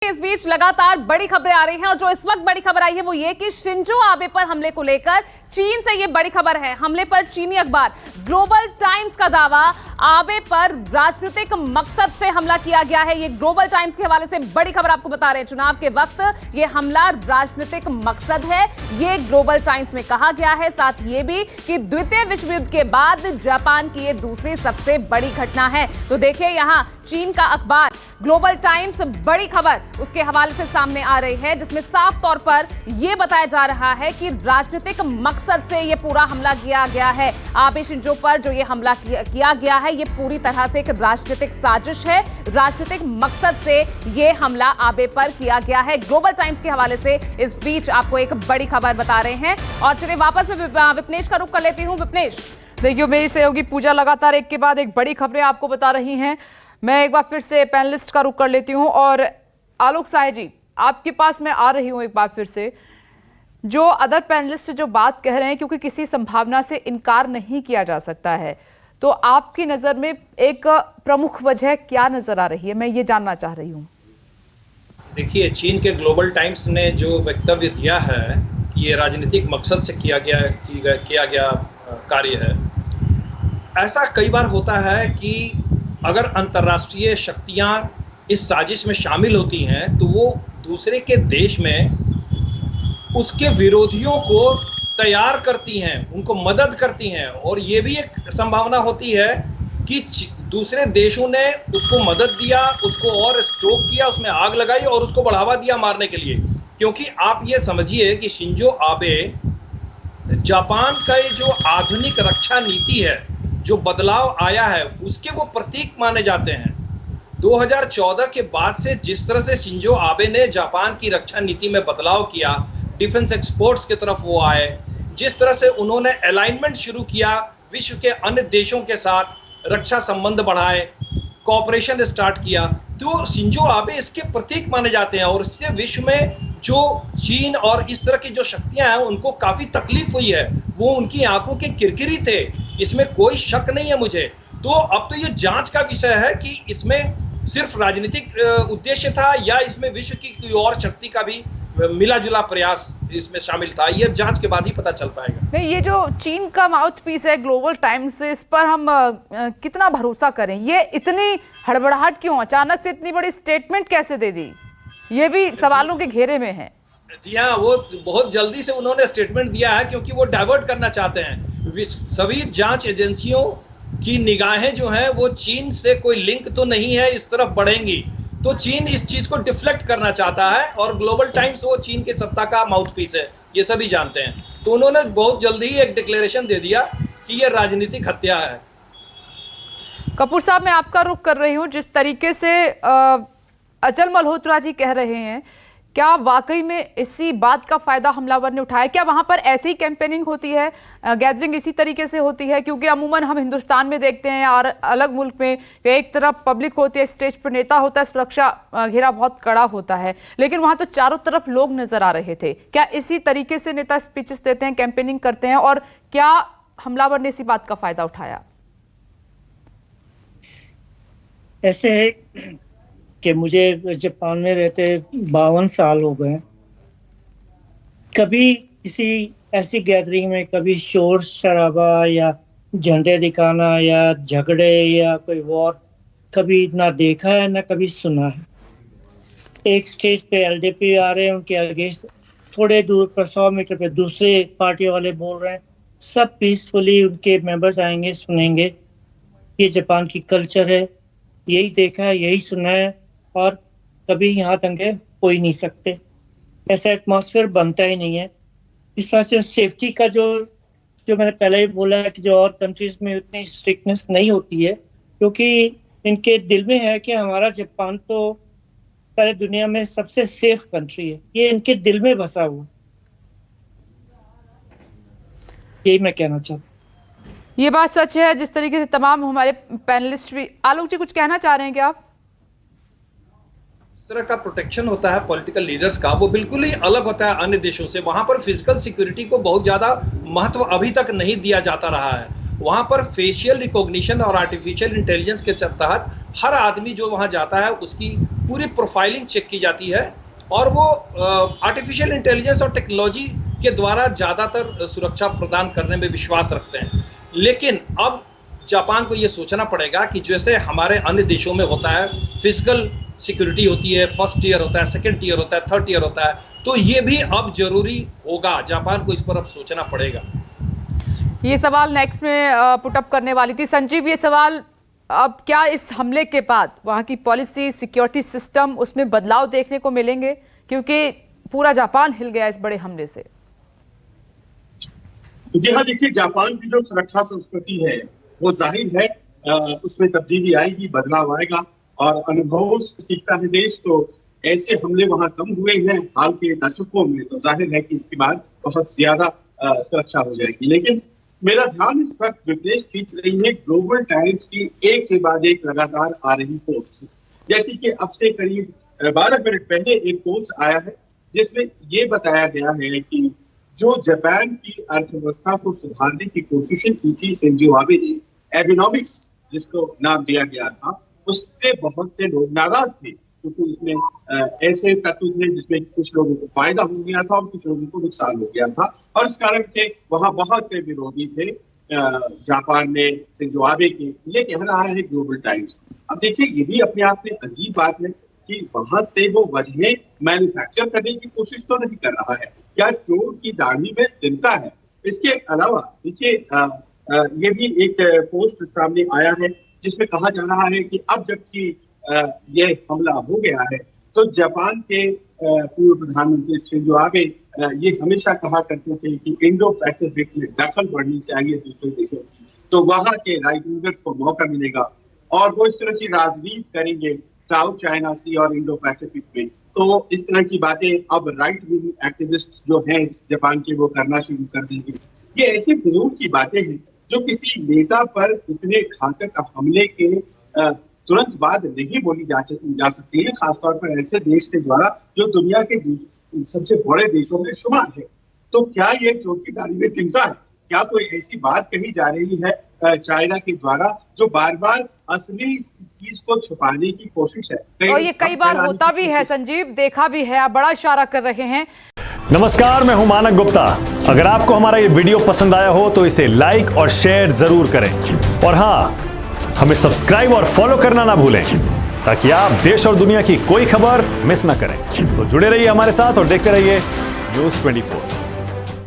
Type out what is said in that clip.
इस बीच लगातार बड़ी खबरें आ रही हैं और जो इस वक्त बड़ी खबर आई है वो ये कि शिंजो आबे पर हमले को लेकर चीन से ये बड़ी खबर है। हमले पर चीनी अखबार ग्लोबल टाइम्स का दावा, आबे पर राजनीतिक मकसद से हमला किया गया है। ये ग्लोबल टाइम्स के हवाले से बड़ी खबर आपको बता रहे हैं। चुनाव के वक्त ये हमला राजनीतिक मकसद है, ये ग्लोबल टाइम्स में कहा गया है। साथ ये भी कि द्वितीय विश्व युद्ध के बाद जापान की ये दूसरी सबसे बड़ी घटना है। तो देखिए यहां चीन का अखबार ग्लोबल टाइम्स बड़ी खबर उसके हवाले से सामने आ रही है, जिसमें साफ तौर पर यह बताया जा रहा है कि राजनीतिक मकसद से यह पूरा हमला किया गया है। आबे शिंजो पर जो ये हमला किया गया है ये पूरी तरह से एक राजनीतिक साजिश है। राजनीतिक मकसद से यह हमला आबे पर किया गया है। ग्लोबल टाइम्स के हवाले से इस बीच आपको एक बड़ी खबर बता रहे हैं। और चलिए वापस में विपनेश का रुख कर लेती हूं। विपनेश, देखिए मेरी सहयोगी पूजा लगातार एक के बाद एक बड़ी खबरें आपको बता रही हैं। मैं एक बार फिर से पैनलिस्ट का रुख कर लेती हूं और आलोक साहे जी, आपके पास मैं आ रही हूं एक बार फिर से। जो अदर पैनलिस्ट जो बात कह रहे हैं, क्योंकि किसी संभावना से इनकार नहीं किया जा सकता है, तो आपकी नजर में एक प्रमुख वजह क्या नजर आ रही है, मैं ये जानना चाह रही हूँ। देखिए, चीन के ग्लोबल टाइम्स ने जो वक्तव्य दिया है कि ये राजनीतिक मकसद से किया गया कार्य है। ऐसा कई बार होता है कि अगर अंतर्राष्ट्रीय शक्तियां इस साजिश में शामिल होती हैं तो वो दूसरे के देश में उसके विरोधियों को तैयार करती हैं, उनको मदद करती हैं। और ये भी एक संभावना होती है कि दूसरे देशों ने उसको मदद दिया, उसको और स्ट्रोक किया, उसमें आग लगाई और उसको बढ़ावा दिया मारने के लिए। क्योंकि आप ये समझिए कि शिंजो आबे जापान का ये जो आधुनिक रक्षा नीति है, जो बदलाव आया है, उसके वो प्रतीक माने जाते हैं। 2014 के बाद से जिस तरह से शिंजो आबे ने जापान की रक्षा नीति में बदलाव किया, डिफेंस एक्सपोर्ट्स की तरफ वो आए, जिस तरह से उन्होंने अलाइनमेंट शुरू किया विश्व के अन्य देशों के साथ, रक्षा संबंध बढ़ाए, कोऑपरेशन स्टार्ट किया, तो शिंजो आबे इसके प्रतीक माने जाते हैं। और इससे विश्व में जो चीन और इस तरह की जो शक्तियां हैं उनको काफी तकलीफ हुई है। वो उनकी आंखों के किरकिरी थे, इसमें कोई शक नहीं है मुझे। तो अब तो ये जांच का विषय है कि इसमें सिर्फ राजनीतिक उद्देश्य था या इसमें विश्व की कोई और शक्ति का भी मिला जुला प्रयास इसमें शामिल था। ये जांच के बाद ही पता चल पाएगा। नहीं, ये जो चीन का माउथ पीस है ग्लोबल टाइम्स, इस पर हम कितना भरोसा करें? ये इतनी हड़बड़ाहट क्यों, अचानक से इतनी बड़ी स्टेटमेंट कैसे दे दी? ये भी सवालों के घेरे में है। जी हाँ, वो बहुत जल्दी से उन्होंने स्टेटमेंट दिया है क्योंकि वो डाइवर्ट करना चाहते हैं। सभी जांच एजेंसियों की निगाहें जो हैं वो चीन से कोई लिंक तो नहीं है इस तरफ बढ़ेंगी, तो चीन इस चीज को डिफ्लेक्ट करना चाहता है। और ग्लोबल टाइम्स वो चीन की सत्ता का माउथपीस है, ये सभी जानते हैं। तो उन्होंने बहुत जल्दी ही एक डिक्लेरेशन दे दिया कि ये राजनीतिक हत्या है। कपूर साहब, मैं आपका रुख कर रही हूँ। जिस तरीके से अचल मल्होत्रा जी कह रहे हैं, क्या वाकई में इसी बात का फायदा हमलावर ने उठाया? क्या वहां पर ऐसी ही कैंपेनिंग होती है, गैदरिंग इसी तरीके से होती है? क्योंकि अमूमन हम हिंदुस्तान में देखते हैं और अलग मुल्क में एक तरफ पब्लिक होती है, स्टेज पर नेता होता है, सुरक्षा घेरा बहुत कड़ा होता है, लेकिन वहां तो चारों तरफ लोग नजर आ रहे थे। क्या इसी तरीके से नेता स्पीचेस देते हैं, कैंपेनिंग करते हैं, और क्या हमलावर ने इसी बात का फायदा उठाया? ऐसे है कि मुझे जापान में रहते 52 साल हो गए। कभी किसी ऐसी गैदरिंग में कभी शोर शराबा या झंडे दिखाना या झगड़े या कोई वॉर कभी ना देखा है ना कभी सुना है। एक स्टेज पे एलडीपी आ रहे हैं, उनके आगे थोड़े दूर पर 100 मीटर पे दूसरे पार्टी वाले बोल रहे हैं, सब पीसफुली उनके मेंबर्स आएंगे, सुनेंगे। ये जापान की कल्चर है, यही देखा है, यही सुना है, और कभी यहाँ दंगे हो ही नहीं सकते। ऐसा एटमॉस्फेयर बनता ही नहीं है। इस तरह से सेफ्टी का जो मैंने पहले ही बोला है कि जो और कंट्रीज में उतनी स्ट्रिक्टनेस नहीं होती है, क्योंकि इनके दिल में है कि हमारा जापान तो सारी दुनिया में सबसे सेफ कंट्री है। ये इनके दिल में बसा हुआ, यही मैं कहना चाहता हूँ। ये बात सच है, जिस तरीके से तमाम हमारे पैनलिस्ट भी। आलोक जी, कुछ कहना चाह रहे हैं क्या आप? तरह का प्रोटेक्शन होता है पॉलिटिकल लीडर्स का, वो बिल्कुल ही अलग होता है अन्य देशों से। वहां पर फिजिकल सिक्योरिटी को बहुत ज्यादा महत्व अभी तक नहीं दिया जाता रहा है। वहां पर फेशियल रिकॉग्निशन और आर्टिफिशियल इंटेलिजेंस के तहत हर आदमी जो वहां जाता है उसकी पूरी प्रोफाइलिंग चेक की जाती है और वो आर्टिफिशियल इंटेलिजेंस और टेक्नोलॉजी के द्वारा ज़्यादातर सुरक्षा प्रदान करने में विश्वास रखते हैं। लेकिन अब जापान को ये सोचना पड़ेगा कि जैसे हमारे अन्य देशों में होता है, फिजिकल सिक्योरिटी होती है, फर्स्ट ईयर होता है, सेकंड ईयर होता है, थर्ड ईयर होता है, तो ये भी अब जरूरी होगा, जापान को इस पर अब सोचना पड़ेगा। ये सवाल नेक्स्ट में पुटअप करने वाली थी संजीव। ये सवाल, अब क्या इस हमले के बाद वहां की पॉलिसी, सिक्योरिटी सिस्टम, उसमें बदलाव देखने को मिलेंगे, क्योंकि पूरा जापान हिल गया इस बड़े हमले से? जी हाँ, देखिए जापान की जो सुरक्षा संस्कृति है वो जाहिर है उसमें तब्दीली आएगी, बदलाव आएगा और अनुभवों से सीखता है देश। तो ऐसे हमले वहां कम हुए हैं हाल के दशकों में, तो जाहिर है कि इसके बाद बहुत ज्यादा सुरक्षा हो जाएगी। लेकिन मेरा ध्यान इस वक्त विदेश खींच रही है ग्लोबल टाइम्स की एक के बाद एक लगातार आ रही पोस्ट, जैसे कि अब से करीब 12 मिनट पहले एक पोस्ट आया है जिसमें ये बताया गया है कि जो जापान की अर्थव्यवस्था को सुधारने की कोशिशें की थी शिंजो आबे ने, एबिनॉमिक्स जिसको नाम दिया गया था, उससे बहुत से लोग नाराज थे, क्योंकि उसमें ऐसे तत्व थे जिसमें कुछ लोगों को फायदा हो गया था और कुछ लोगों को नुकसान हो गया था, और इस कारण से वहां बहुत से विरोधी थे जापान में शिंजो आबे के। ये कह रहा है ग्लोबल टाइम्स। अब देखिए, ये भी अपने आप में अजीब बात है कि वहां से वो वजहें मैन्युफैक्चर करने की कोशिश तो नहीं कर रहा है, क्या चोर की दाढ़ी में तिनका है। इसके अलावा देखिए, ये भी एक पोस्ट सामने आया है जिसमें कहा जा रहा है कि अब जबकि ये हमला हो गया है तो जापान के पूर्व प्रधानमंत्री शिंजो आबे ये हमेशा कहा करते थे कि इंडो पैसिफिक में दखल बढ़नी चाहिए दूसरे देशों की, तो वहां के राइट विंगर्स को मौका मिलेगा और वो इस तरह की राजनीति करेंगे साउथ चाइना सी और इंडो पैसिफिक में। तो इस तरह की बातें अब राइट विंग एक्टिविस्ट जो हैं जापान के वो करना शुरू कर देंगे। ये ऐसी फिजूल की बातें हैं जो किसी नेता पर इतने घातक हमले के तुरंत बाद नहीं बोली जा सकती है, खासतौर पर ऐसे देश के द्वारा जो दुनिया के सबसे बड़े देशों में शुमार है। तो क्या ये चोर की दाढ़ी में तिनका है? क्या कोई ऐसी बात कही जा रही है चाइना के द्वारा जो बार बार असली चीज को छुपाने की कोशिश है? और ये कई बार होता भी है संजीव, देखा भी है, आप बड़ा इशारा कर रहे हैं। नमस्कार, मैं हूं मानक गुप्ता। अगर आपको हमारा ये वीडियो पसंद आया हो तो इसे लाइक और शेयर जरूर करें, और हाँ, हमें सब्सक्राइब और फॉलो करना ना भूलें ताकि आप देश और दुनिया की कोई खबर मिस ना करें। तो जुड़े रहिए हमारे साथ और देखते रहिए न्यूज़ 24।